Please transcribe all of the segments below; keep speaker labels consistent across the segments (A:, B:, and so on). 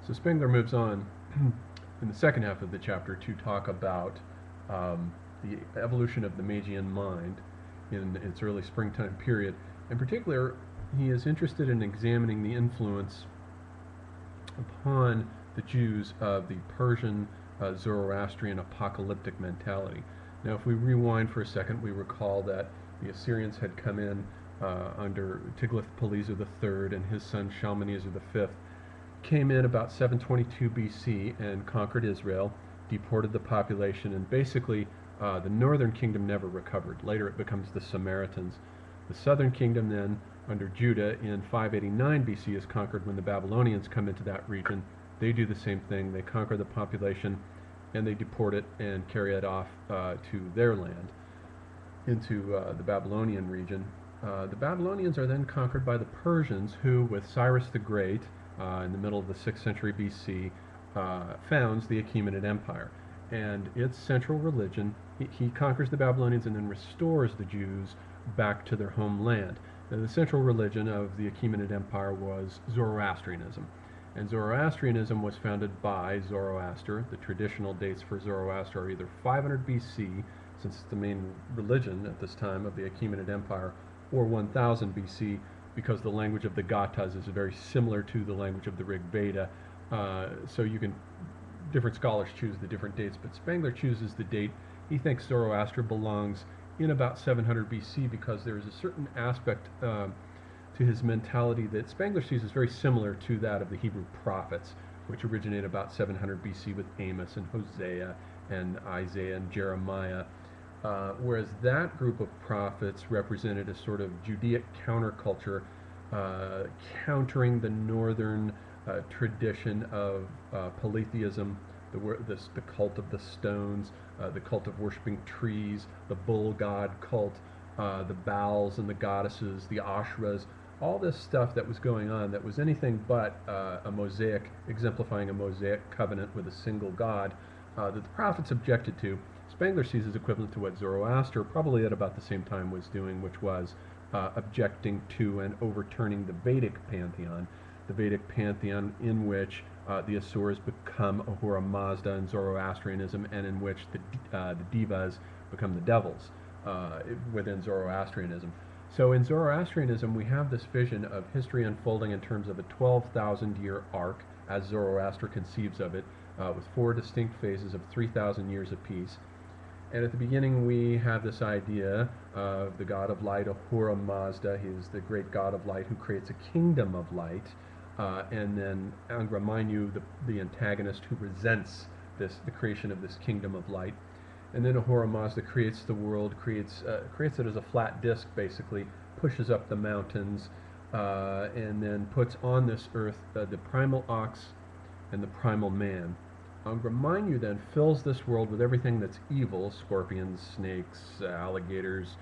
A: So Spengler moves on in the second half of the chapter to talk about the evolution of the Magian mind in its early springtime period. In particular, he is interested in examining the influence upon the Jews of the Persian Zoroastrian apocalyptic mentality. Now, if we rewind for a second, we recall that the Assyrians had come in under Tiglath-Pileser III, and his son Shalmaneser V came in about 722 BC and conquered Israel, deported the population, and basically the northern kingdom never recovered. Later it becomes the Samaritans. The southern kingdom then, under Judah, in 589 BC is conquered when the Babylonians come into that region. They do the same thing. They conquer the population and they deport it and carry it off to their land, into the Babylonian region. The Babylonians are then conquered by the Persians, who, with Cyrus the Great, in the middle of the 6th century BC, founds the Achaemenid Empire. And its central religion, he conquers the Babylonians and then restores the Jews back to their homeland. Now, the central religion of the Achaemenid Empire was Zoroastrianism. And Zoroastrianism was founded by Zoroaster. The traditional dates for Zoroaster are either 500 BC, since it's the main religion at this time of the Achaemenid Empire, or 1000 BC, because the language of the Gathas is very similar to the language of the Rig Veda. So you can, different scholars choose the different dates, but Spengler chooses the date. He thinks Zoroaster belongs in about 700 BC because there is a certain aspect to his mentality that Spengler sees as very similar to that of the Hebrew prophets, which originate about 700 BC with Amos and Hosea and Isaiah and Jeremiah. Whereas that group of prophets represented a sort of Judaic counterculture, countering the northern tradition of polytheism, the cult of the stones, the cult of worshipping trees, the bull god cult, the Baals and the goddesses, the Ashras, all this stuff that was going on that was anything but a Mosaic, exemplifying a Mosaic covenant with a single god, that the prophets objected to. Spengler sees as equivalent to what Zoroaster, probably at about the same time, was doing, which was objecting to and overturning the Vedic pantheon. The Vedic pantheon in which the Asuras become Ahura Mazda in Zoroastrianism, and in which the Devas become the devils within Zoroastrianism. So in Zoroastrianism, we have this vision of history unfolding in terms of a 12,000-year arc, as Zoroaster conceives of it, with 4 distinct phases of 3,000 years apiece. And at the beginning, we have this idea of the god of light, Ahura Mazda. He is the great god of light who creates a kingdom of light. And then Angra Mainyu, the antagonist who resents the creation of this kingdom of light. And then Ahura Mazda creates the world, creates it as a flat disk, basically, pushes up the mountains, and then puts on this earth the primal ox and the primal man. Angra Mainyu then fills this world with everything that's evil: scorpions, snakes, alligators,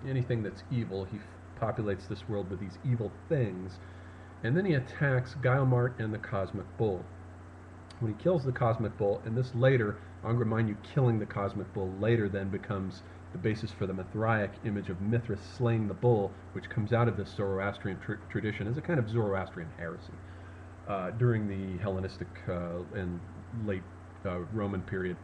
A: anything that's evil. He populates this world with these evil things. And then he attacks Guillemart and the cosmic bull. When he kills the cosmic bull, and this later, Angra Mainyu killing the cosmic bull later then becomes the basis for the Mithraic image of Mithras slaying the bull, which comes out of this Zoroastrian tradition as a kind of Zoroastrian heresy during the Hellenistic and late Roman period.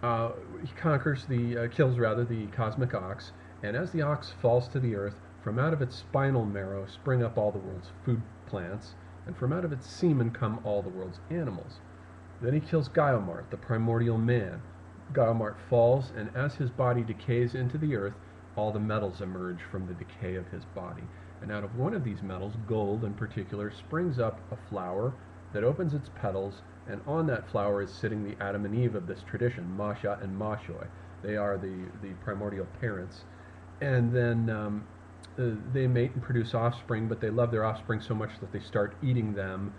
A: He conquers kills the cosmic ox, and as the ox falls to the earth, from out of its spinal marrow spring up all the world's food plants, and from out of its semen come all the world's animals. Then he kills Guillemart, the primordial man. Guillemart falls, and as his body decays into the earth, all the metals emerge from the decay of his body. And out of one of these metals, gold in particular, springs up a flower that opens its petals, and on that flower is sitting the Adam and Eve of this tradition, Masha and Mashoi. They are the primordial parents. And then they mate and produce offspring, but they love their offspring so much that they start eating them.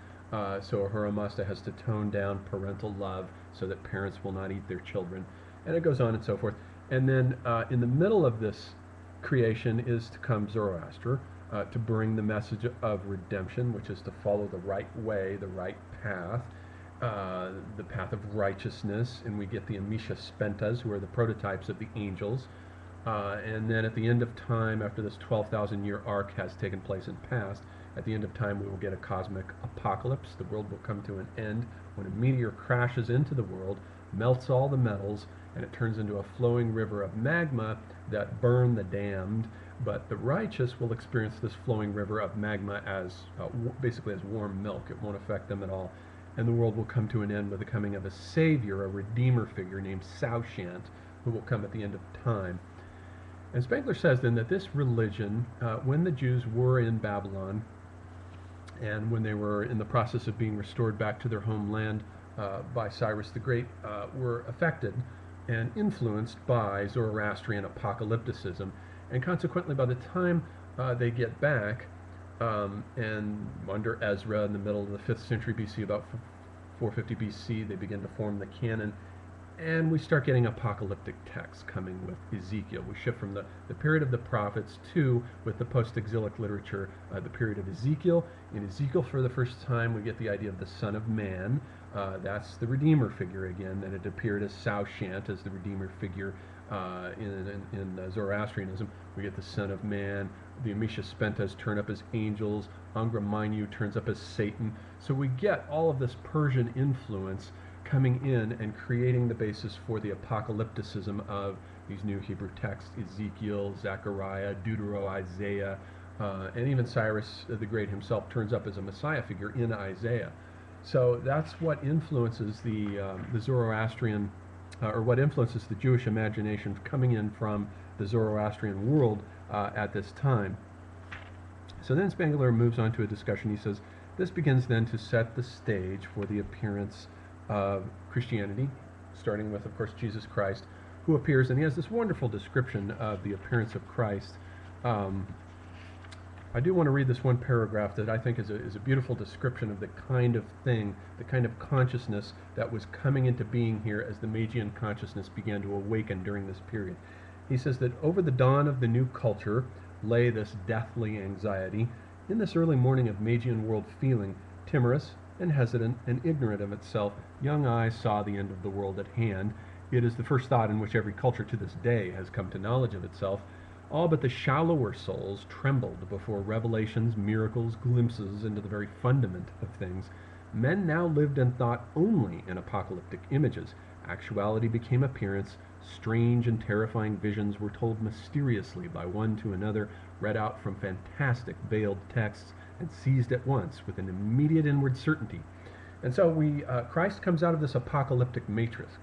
A: So Ahura Mazda has to tone down parental love so that parents will not eat their children. And it goes on and so forth. And then in the middle of this creation is to come Zoroaster, to bring the message of redemption, which is to follow the right way, the right path, the path of righteousness. And we get the Amisha Spentas, who are the prototypes of the angels. And then at the end of time, after this 12,000-year arc has taken place and passed, At the end of time, we will get a cosmic apocalypse. The world will come to an end when a meteor crashes into the world, melts all the metals, and it turns into a flowing river of magma that burn the damned. But the righteous will experience this flowing river of magma as basically as warm milk. It won't affect them at all. And the world will come to an end with the coming of a savior, a redeemer figure named Saoshant, who will come at the end of time. And Spengler says then that this religion, when the Jews were in Babylon, and when they were in the process of being restored back to their homeland by Cyrus the Great, were affected and influenced by Zoroastrian apocalypticism. And consequently, by the time they get back, and under Ezra in the middle of the 5th century BC, about 450 BC, they begin to form the canon. And we start getting apocalyptic texts coming with Ezekiel. We shift from the period of the prophets to, with the post-exilic literature, the period of Ezekiel. In Ezekiel, for the first time, we get the idea of the Son of Man. That's the Redeemer figure again, that it appeared as Saoshant, as the Redeemer figure in Zoroastrianism. We get the Son of Man. The Amisha Spentas turn up as angels. Angra Mainyu turns up as Satan. So we get all of this Persian influence coming in and creating the basis for the apocalypticism of these new Hebrew texts, Ezekiel, Zechariah, Deutero, Isaiah, and even Cyrus the Great himself turns up as a Messiah figure in Isaiah. So that's what influences the Zoroastrian, or what influences the Jewish imagination coming in from the Zoroastrian world at this time. So then Spengler moves on to a discussion. He says, this begins then to set the stage for the appearance of Christianity, starting with, of course, Jesus Christ, who appears, and he has this wonderful description of the appearance of Christ. I do want to read this one paragraph that I think is a beautiful description of the kind of thing, the kind of consciousness that was coming into being here as the Magian consciousness began to awaken during this period. He says that over the dawn of the new culture lay this deathly anxiety. In this early morning of Magian world feeling, timorous and hesitant and ignorant of itself, young eyes saw the end of the world at hand. It is the first thought in which every culture to this day has come to knowledge of itself. All but the shallower souls trembled before revelations, miracles, glimpses into the very fundament of things. Men now lived and thought only in apocalyptic images. Actuality became appearance. Strange and terrifying visions were told mysteriously by one to another, read out from fantastic veiled texts, and seized at once with an immediate inward certainty. And so Christ comes out of this apocalyptic matrix,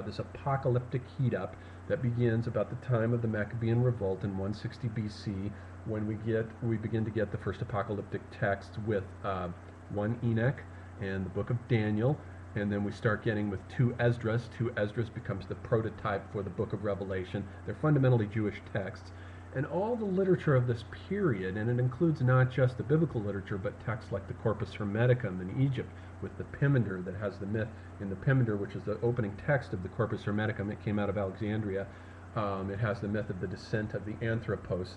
A: this apocalyptic heat-up that begins about the time of the Maccabean revolt in 160 BC, when we begin to get the first apocalyptic texts with 1 Enoch and the book of Daniel, and then we start getting with 2 Esdras. 2 Esdras becomes the prototype for the book of Revelation. They're fundamentally Jewish texts. And all the literature of this period, and it includes not just the biblical literature, but texts like the Corpus Hermeticum in Egypt, with the Pimender that has the myth in the Pimender, which is the opening text of the Corpus Hermeticum. It came out of Alexandria. It has the myth of the descent of the Anthropos,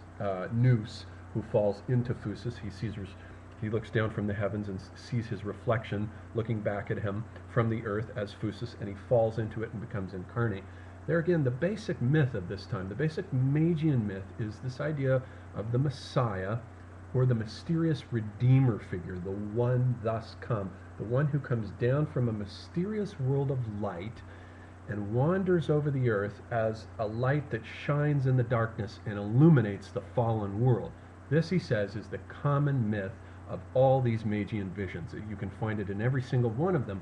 A: Nous, who falls into Phusis. He looks down from the heavens and sees his reflection looking back at him from the earth as Phusis, and he falls into it and becomes incarnate. There again, the basic myth of this time, the basic Magian myth, is this idea of the Messiah, or the mysterious Redeemer figure, the one thus come, the one who comes down from a mysterious world of light and wanders over the earth as a light that shines in the darkness and illuminates the fallen world. This, he says, is the common myth of all these Magian visions. You can find it in every single one of them.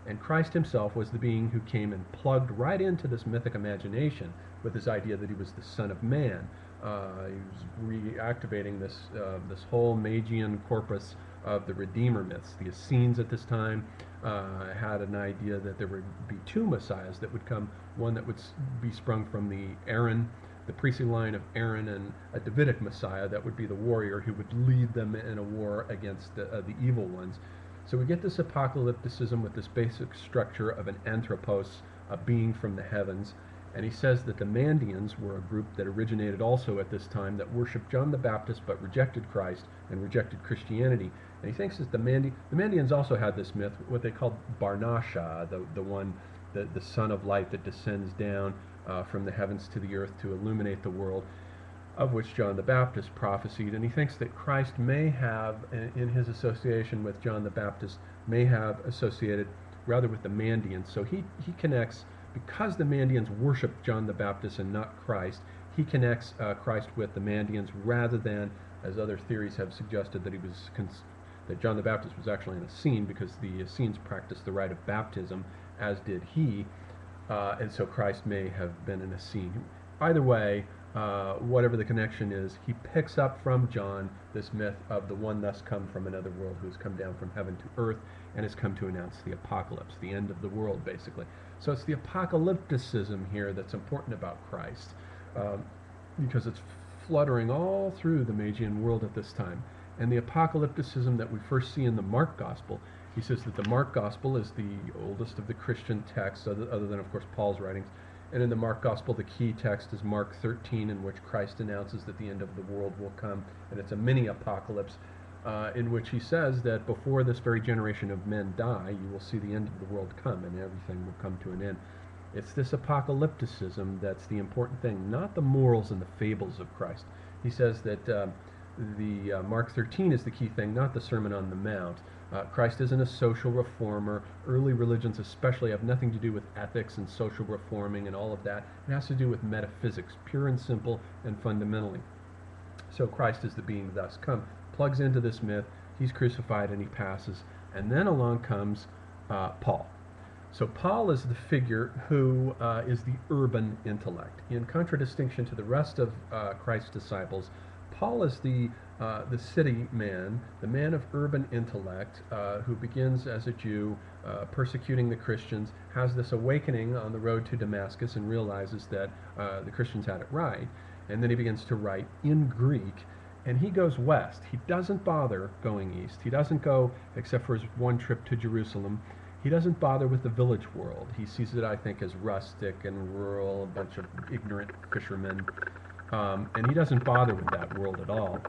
A: And Christ himself was the being who came and plugged right into this mythic imagination with his idea that he was the Son of Man. He was reactivating this whole Magian corpus of the Redeemer myths. The Essenes at this time had an idea that there would be 2 messiahs that would come, one that would be sprung from the priestly line of Aaron, and a Davidic messiah that would be the warrior who would lead them in a war against the evil ones. So we get this apocalypticism with this basic structure of an anthropos, a being from the heavens. And he says that the Mandaeans were a group that originated also at this time that worshipped John the Baptist but rejected Christ and rejected Christianity. And he thinks that the Mandaeans also had this myth, what they called Barnasha, the son of light that descends down from the heavens to the earth to illuminate the world. of which John the Baptist prophesied, and he thinks that Christ may have, in his association with John the Baptist, may have associated rather with the Mandaeans. So he connects, because the Mandaeans worship John the Baptist and not Christ, he connects Christ with the Mandaeans rather than, as other theories have suggested, that that John the Baptist was actually an Essene, because the Essenes practiced the rite of baptism, as did he, and so Christ may have been an Essene. Either way, whatever the connection is, he picks up from John this myth of the one thus come from another world, who has come down from heaven to earth and has come to announce the apocalypse, the end of the world, basically. So it's the apocalypticism here that's important about Christ, because it's fluttering all through the Magian world at this time. And the apocalypticism that we first see in the Mark Gospel, he says that the Mark Gospel is the oldest of the Christian texts, other than, of course, Paul's writings. And in the Mark Gospel, the key text is Mark 13, in which Christ announces that the end of the world will come. And it's a mini-apocalypse, in which he says that before this very generation of men die, you will see the end of the world come, and everything will come to an end. It's this apocalypticism that's the important thing, not the morals and the fables of Christ. He says that the Mark 13 is the key thing, not the Sermon on the Mount. Christ isn't a social reformer. Early religions especially have nothing to do with ethics and social reforming and all of that. It has to do with metaphysics, pure and simple and fundamentally. So Christ is the being thus come. Plugs into this myth. He's crucified and he passes. And then along comes Paul. So Paul is the figure who is the urban intellect. In contradistinction to the rest of Christ's disciples, Paul is the city man, the man of urban intellect, who begins as a Jew, persecuting the Christians, has this awakening on the road to Damascus and realizes that the Christians had it right, and then he begins to write in Greek, and he goes west. He doesn't bother going east. He doesn't go, except for his one trip to Jerusalem. He doesn't bother with the village world. He sees it, I think, as rustic and rural, a bunch of ignorant fishermen. And he doesn't bother with that world at all.